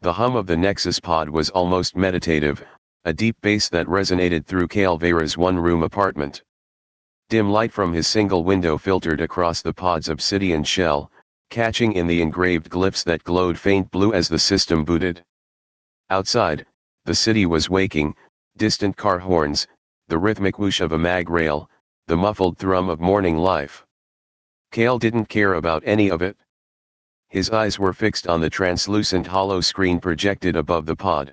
The hum of the Nexus Pod was almost meditative, a deep bass that resonated through Kael Veyra's one-room apartment. Dim light from his single window filtered across the pod's obsidian shell, catching in the engraved glyphs that glowed faint blue as the system booted. Outside, the city was waking, distant car horns, the rhythmic whoosh of a mag rail, the muffled thrum of morning life. Kael didn't care about any of it. His eyes were fixed on the translucent hollow screen projected above the pod.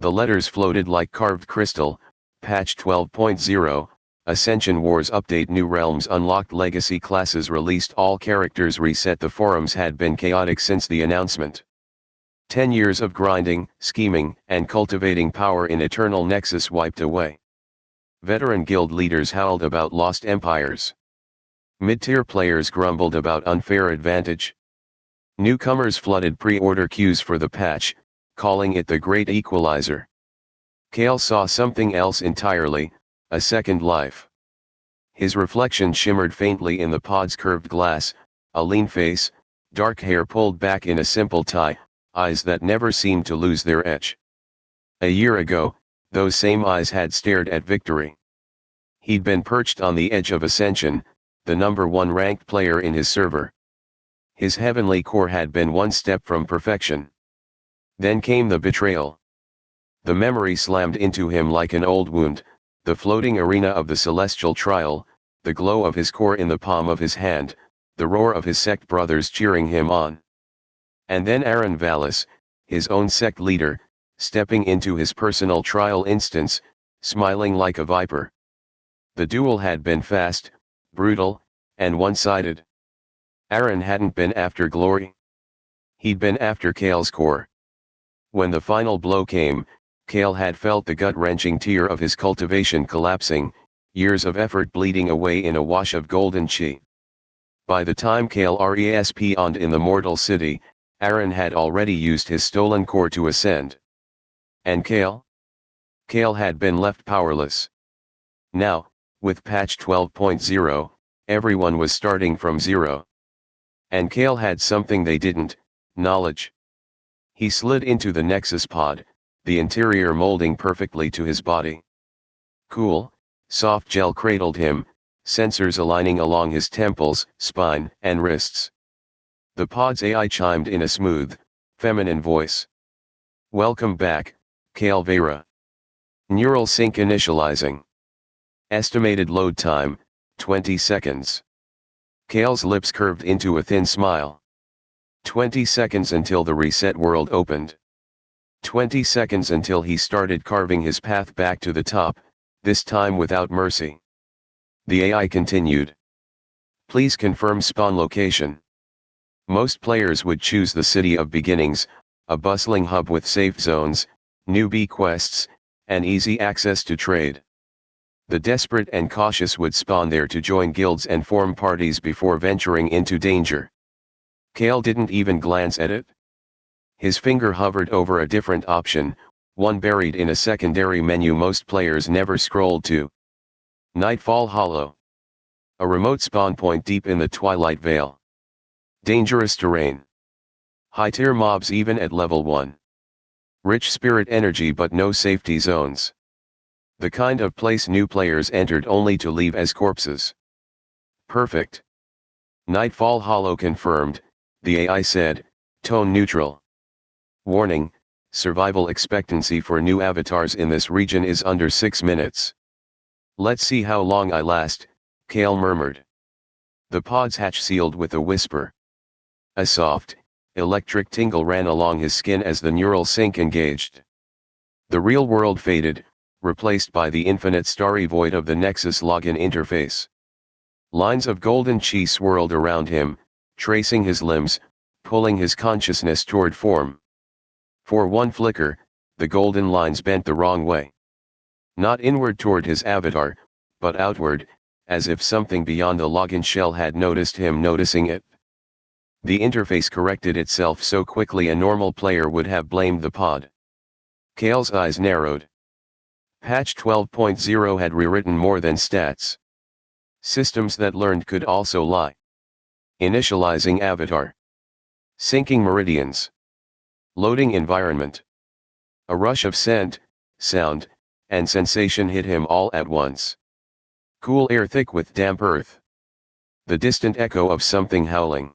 The letters floated like carved crystal: Patch 12.0, Ascension Wars Update, New Realms Unlocked, Legacy Classes Released, All Characters Reset. The forums had been chaotic since the announcement. 10 years of grinding, scheming, and cultivating power in Eternal Nexus wiped away. Veteran guild leaders howled about lost empires. Mid-tier players grumbled about unfair advantage. Newcomers flooded pre-order queues for the patch, calling it the Great Equalizer. Kael saw something else entirely, a second life. His reflection shimmered faintly in the pod's curved glass, a lean face, dark hair pulled back in a simple tie, eyes that never seemed to lose their edge. A year ago, those same eyes had stared at victory. He'd been perched on the edge of ascension, the #1 ranked player in his server. His heavenly core had been one step from perfection. Then came the betrayal. The memory slammed into him like an old wound, the floating arena of the celestial trial, the glow of his core in the palm of his hand, the roar of his sect brothers cheering him on. And then Aaron Vallis, his own sect leader, stepping into his personal trial instance, smiling like a viper. The duel had been fast, brutal, and one-sided. Aaron hadn't been after glory. He'd been after Kael's core. When the final blow came, Kael had felt the gut-wrenching tear of his cultivation collapsing, years of effort bleeding away in a wash of golden chi. By the time Kael respawned in the mortal city, Aaron had already used his stolen core to ascend. And Kael? Kael had been left powerless. Now, with patch 12.0, everyone was starting from zero. And Kael had something they didn't: knowledge. He slid into the Nexus Pod, the interior molding perfectly to his body. Cool, soft gel cradled him, sensors aligning along his temples, spine, and wrists. The pod's AI chimed in a smooth, feminine voice. "Welcome back, Kael Veyra. Neural sync initializing. Estimated load time, 20 seconds. Kael's lips curved into a thin smile. 20 seconds until the reset world opened. 20 seconds until he started carving his path back to the top, this time without mercy. The AI continued. "Please confirm spawn location." Most players would choose the City of Beginnings, a bustling hub with safe zones, newbie quests, and easy access to trade. The desperate and cautious would spawn there to join guilds and form parties before venturing into danger. Kael didn't even glance at it. His finger hovered over a different option, one buried in a secondary menu most players never scrolled to. Nightfall Hollow. A remote spawn point deep in the Twilight Vale. Dangerous terrain. High-tier mobs even at level 1. Rich spirit energy but no safety zones. The kind of place new players entered only to leave as corpses. Perfect. Nightfall Hollow confirmed, the AI said, tone neutral. Warning: survival expectancy for new avatars in this region is under 6 minutes. Let's see how long I last, Kael murmured. The pod's hatch sealed with a whisper. A soft, electric tingle ran along his skin as the neural sync engaged. The real world faded, replaced by the infinite starry void of the Nexus login interface. Lines of golden chi swirled around him, tracing his limbs, pulling his consciousness toward form. For one flicker, the golden lines bent the wrong way. Not inward toward his avatar, but outward, as if something beyond the login shell had noticed him noticing it. The interface corrected itself so quickly a normal player would have blamed the pod. Kael's eyes narrowed. Patch 12.0 had rewritten more than stats. Systems that learned could also lie. Initializing avatar. Syncing meridians. Loading environment. A rush of scent, sound, and sensation hit him all at once. Cool air thick with damp earth. The distant echo of something howling.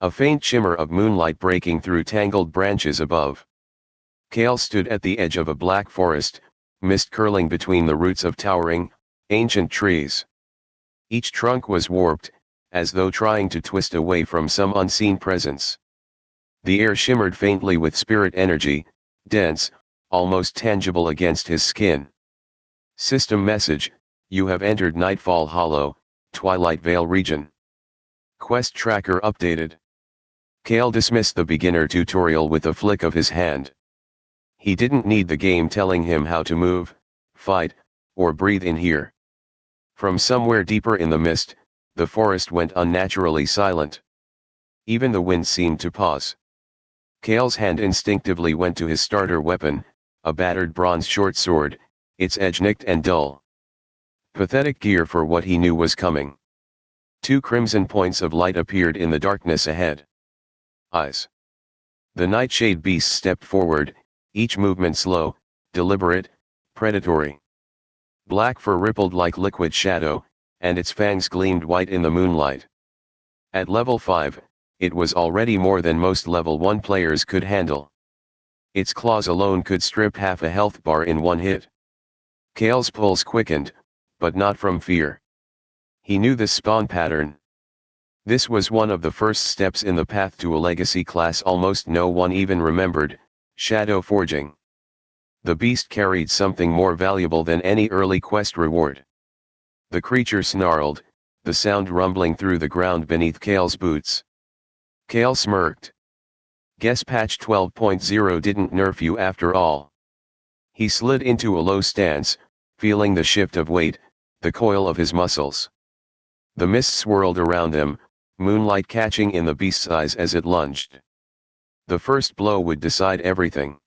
A faint shimmer of moonlight breaking through tangled branches above. Kael stood at the edge of a black forest, mist curling between the roots of towering, ancient trees. Each trunk was warped, as though trying to twist away from some unseen presence. The air shimmered faintly with spirit energy, dense, almost tangible against his skin. System message: you have entered Nightfall Hollow, Twilight Vale region. Quest tracker updated. Kael dismissed the beginner tutorial with a flick of his hand. He didn't need the game telling him how to move, fight, or breathe in here. From somewhere deeper in the mist, the forest went unnaturally silent. Even the wind seemed to pause. Kael's hand instinctively went to his starter weapon, a battered bronze short sword, its edge nicked and dull. Pathetic gear for what he knew was coming. 2 crimson points of light appeared in the darkness ahead. Eyes. The nightshade beast stepped forward, each movement slow, deliberate, predatory. Black fur rippled like liquid shadow, and its fangs gleamed white in the moonlight. At level 5, it was already more than most level 1 players could handle. Its claws alone could strip half a health bar in one hit. Kael's pulse quickened, but not from fear. He knew this spawn pattern. This was one of the first steps in the path to a legacy class almost no one even remembered, shadow forging. The beast carried something more valuable than any early quest reward. The creature snarled, the sound rumbling through the ground beneath Kael's boots. Kael smirked. Guess patch 12.0 didn't nerf you after all. He slid into a low stance, feeling the shift of weight, the coil of his muscles. The mist swirled around him, moonlight catching in the beast's eyes as it lunged. The first blow would decide everything.